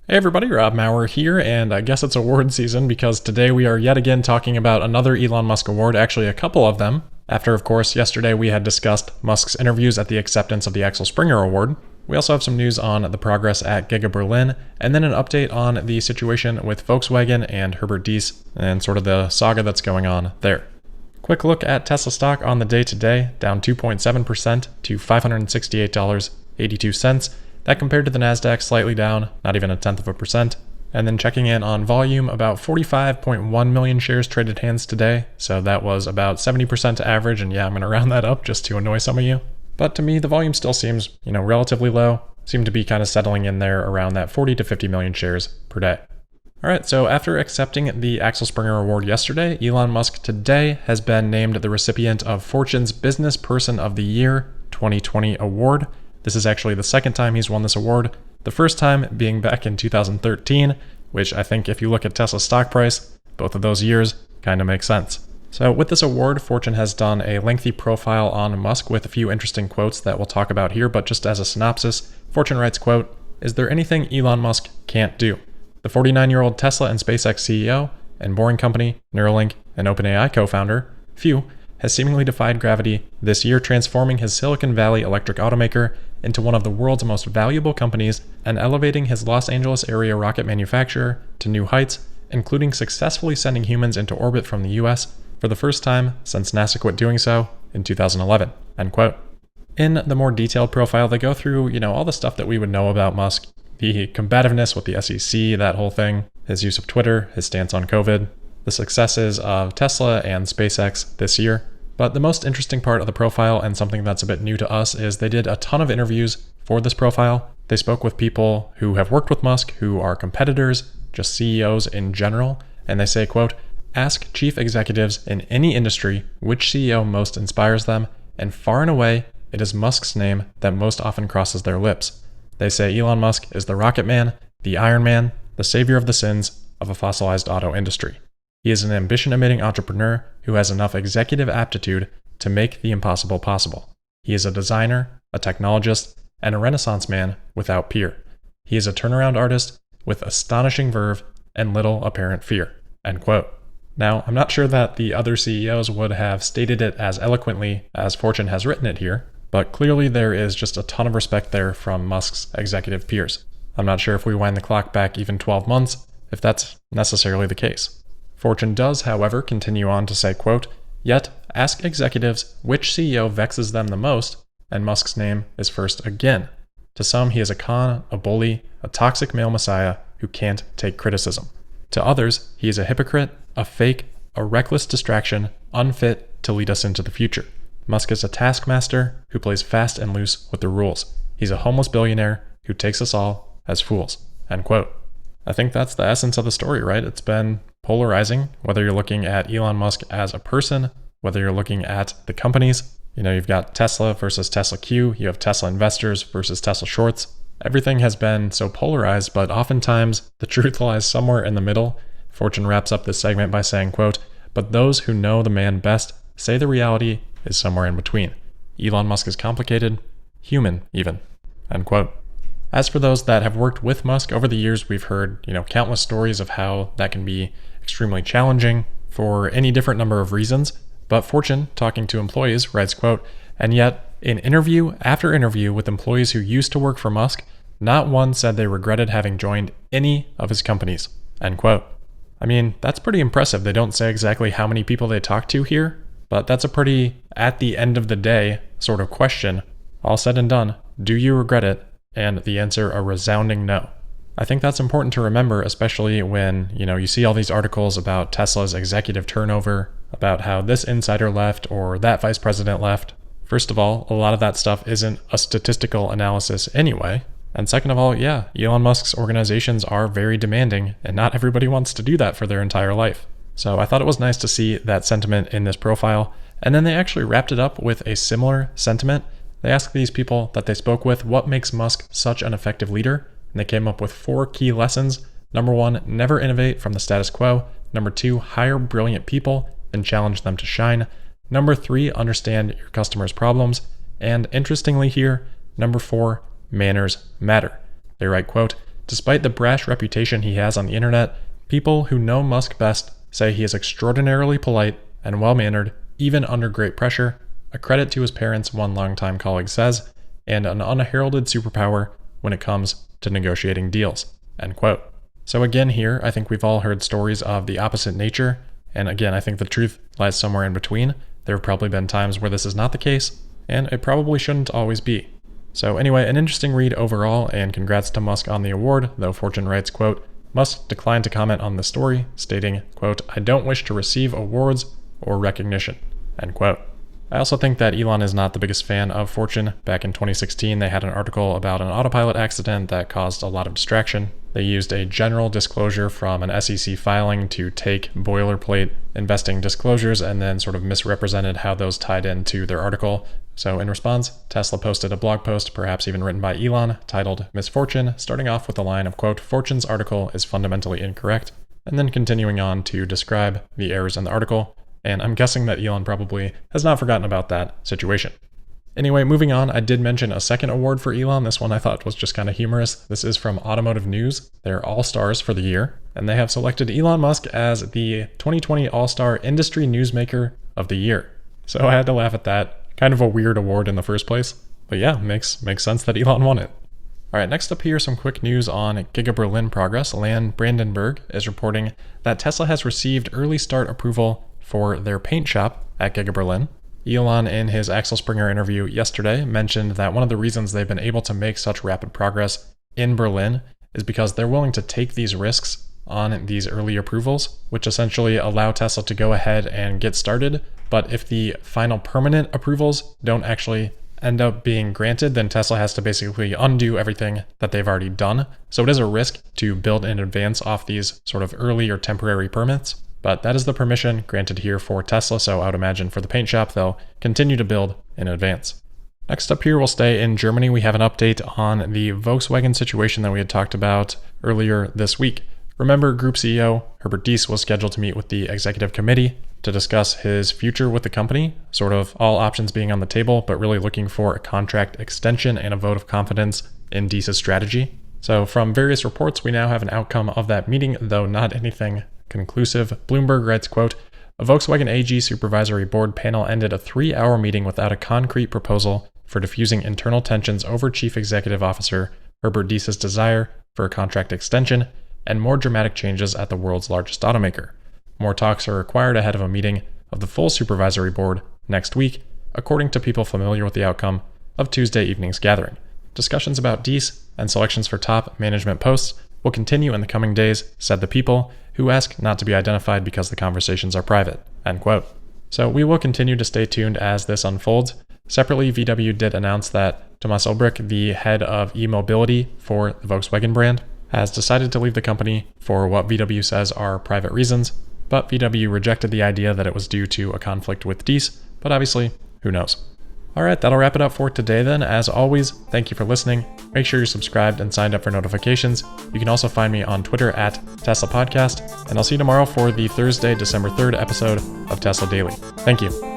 Hey everybody, Rob Maurer here, and I guess it's award season because today we are yet again talking about another Elon Musk award, actually a couple of them. After, of course, yesterday we had discussed Musk's interviews at the acceptance of the Axel Springer Award. We also have some news on the progress at Giga Berlin, and then an update on the situation with Volkswagen and Herbert Diess, and sort of the saga that's going on there. Quick look at Tesla stock on the day today, down 2.7% to $568.82. That compared to the NASDAQ slightly down, not even 0.1%. And then checking in on volume, about 45.1 million shares traded hands today. So that was about 70% average. And yeah, I'm going to round that up just to annoy some of you. But to me, the volume still seems, relatively low. Seem to be kind of settling in there around that 40 to 50 million shares per day. All right, so after accepting the Axel Springer Award yesterday, Elon Musk today has been named the recipient of Fortune's Businessperson of the Year 2020 award. This is actually the second time he's won this award, the first time being back in 2013, which I think if you look at Tesla's stock price, both of those years kind of make sense. So with this award, Fortune has done a lengthy profile on Musk with a few interesting quotes that we'll talk about here, but just as a synopsis, Fortune writes, quote, "Is there anything Elon Musk can't do? The 49-year-old Tesla and SpaceX CEO and Boring Company, Neuralink, and OpenAI co-founder, Few, has seemingly defied gravity this year, transforming his Silicon Valley electric automaker into one of the world's most valuable companies and elevating his Los Angeles area rocket manufacturer to new heights, including successfully sending humans into orbit from the US for the first time since NASA quit doing so in 2011, end quote. In the more detailed profile, they go through, all the stuff that we would know about Musk, the combativeness with the SEC, that whole thing, his use of Twitter, his stance on COVID, the successes of Tesla and SpaceX this year. But the most interesting part of the profile, and something that's a bit new to us, is they did a ton of interviews for this profile. They spoke with people who have worked with Musk, who are competitors, just CEOs in general, and they say, quote, "Ask chief executives in any industry which CEO most inspires them, and far and away, it is Musk's name that most often crosses their lips. They say Elon Musk is the Rocket Man, the Iron Man, the savior of the sins of a fossilized auto industry. He is an ambition-emitting entrepreneur who has enough executive aptitude to make the impossible possible. He is a designer, a technologist, and a renaissance man without peer. He is a turnaround artist with astonishing verve and little apparent fear," end quote. Now, I'm not sure that the other CEOs would have stated it as eloquently as Fortune has written it here, but clearly there is just a ton of respect there from Musk's executive peers. I'm not sure if we wind the clock back even 12 months, if that's necessarily the case. Fortune does, however, continue on to say, quote, "Yet, ask executives which CEO vexes them the most, and Musk's name is first again. To some, he is a con, a bully, a toxic male messiah who can't take criticism. To others, he is a hypocrite, a fake, a reckless distraction, unfit to lead us into the future. Musk is a taskmaster who plays fast and loose with the rules. He's a homeless billionaire who takes us all as fools," end quote. I think that's the essence of the story, right? It's been polarizing, whether you're looking at Elon Musk as a person, whether you're looking at the companies. You've got Tesla versus Tesla Q, you have Tesla investors versus Tesla shorts. Everything has been so polarized, but oftentimes the truth lies somewhere in the middle. Fortune wraps up this segment by saying, quote, "But those who know the man best say the reality is somewhere in between. Elon Musk is complicated, human even," end quote. As for those that have worked with Musk over the years, we've heard, countless stories of how that can be extremely challenging for any different number of reasons. But Fortune, talking to employees, writes, quote, "And yet, in interview after interview with employees who used to work for Musk, not one said they regretted having joined any of his companies," end quote. I mean, that's pretty impressive. They don't say exactly how many people they talked to here, but that's a pretty, at the end of the day, sort of question. All said and done, do you regret it? And the answer, a resounding no. I think that's important to remember, especially when, you see all these articles about Tesla's executive turnover, about how this insider left or that vice president left. First of all, a lot of that stuff isn't a statistical analysis anyway. And second of all, yeah, Elon Musk's organizations are very demanding, and not everybody wants to do that for their entire life. So I thought it was nice to see that sentiment in this profile. And then they actually wrapped it up with a similar sentiment. They asked these people that they spoke with what makes Musk such an effective leader, and they came up with 4 key lessons. Number 1, never innovate from the status quo. Number 2, hire brilliant people and challenge them to shine. Number 3, understand your customers' problems. And interestingly here, number 4, manners matter. They write, quote, Despite the brash reputation he has on the internet, people who know Musk best say he is extraordinarily polite and well-mannered, even under great pressure, a credit to his parents, one longtime colleague says, and an unheralded superpower when it comes to negotiating deals, end quote. So again here, I think we've all heard stories of the opposite nature, and again, I think the truth lies somewhere in between. There have probably been times where this is not the case, and it probably shouldn't always be. So anyway, an interesting read overall, and congrats to Musk on the award, though Fortune writes, quote, Musk declined to comment on the story, stating, quote, I don't wish to receive awards or recognition, end quote. I also think that Elon is not the biggest fan of Fortune. Back in 2016, they had an article about an autopilot accident that caused a lot of distraction. They used a general disclosure from an SEC filing to take boilerplate investing disclosures and then sort of misrepresented how those tied into their article. So in response, Tesla posted a blog post, perhaps even written by Elon, titled Misfortune, starting off with the line of, quote, Fortune's article is fundamentally incorrect, and then continuing on to describe the errors in the article. And I'm guessing that Elon probably has not forgotten about that situation. Anyway, moving on, I did mention a second award for Elon. This one I thought was just kind of humorous. This is from Automotive News. They're all-stars for the year, and they have selected Elon Musk as the 2020 All-Star Industry Newsmaker of the Year. So I had to laugh at that. Kind of a weird award in the first place. But yeah, makes sense that Elon won it. All right, next up here, some quick news on Giga Berlin progress. Lan Brandenburg is reporting that Tesla has received early start approval for their paint shop at Giga Berlin. Elon, in his Axel Springer interview yesterday, mentioned that one of the reasons they've been able to make such rapid progress in Berlin is because they're willing to take these risks on these early approvals, which essentially allow Tesla to go ahead and get started. But if the final permanent approvals don't actually end up being granted, then Tesla has to basically undo everything that they've already done. So it is a risk to build in advance off these sort of early or temporary permits. But that is the permission granted here for Tesla, so I would imagine for the paint shop, they'll continue to build in advance. Next up here, we'll stay in Germany. We have an update on the Volkswagen situation that we had talked about earlier this week. Remember, Group CEO Herbert Diess was scheduled to meet with the executive committee to discuss his future with the company, sort of all options being on the table, but really looking for a contract extension and a vote of confidence in Diess's strategy. So from various reports, we now have an outcome of that meeting, though not anything conclusive. Bloomberg writes, quote, a Volkswagen AG supervisory board panel ended a 3-hour meeting without a concrete proposal for diffusing internal tensions over Chief Executive Officer Herbert Diess's desire for a contract extension and more dramatic changes at the world's largest automaker. More talks are required ahead of a meeting of the full supervisory board next week, according to people familiar with the outcome of Tuesday evening's gathering. Discussions about Diess and selections for top management posts will continue in the coming days, said the people, who ask not to be identified because the conversations are private, end quote. So we will continue to stay tuned as this unfolds. Separately, VW did announce that Thomas Ulbrich, the head of e-mobility for the Volkswagen brand, has decided to leave the company for what VW says are private reasons, but VW rejected the idea that it was due to a conflict with Diess, but obviously, who knows. All right, that'll wrap it up for today then. As always, thank you for listening. Make sure you're subscribed and signed up for notifications. You can also find me on Twitter at Tesla Podcast, and I'll see you tomorrow for the Thursday, December 3rd episode of Tesla Daily. Thank you.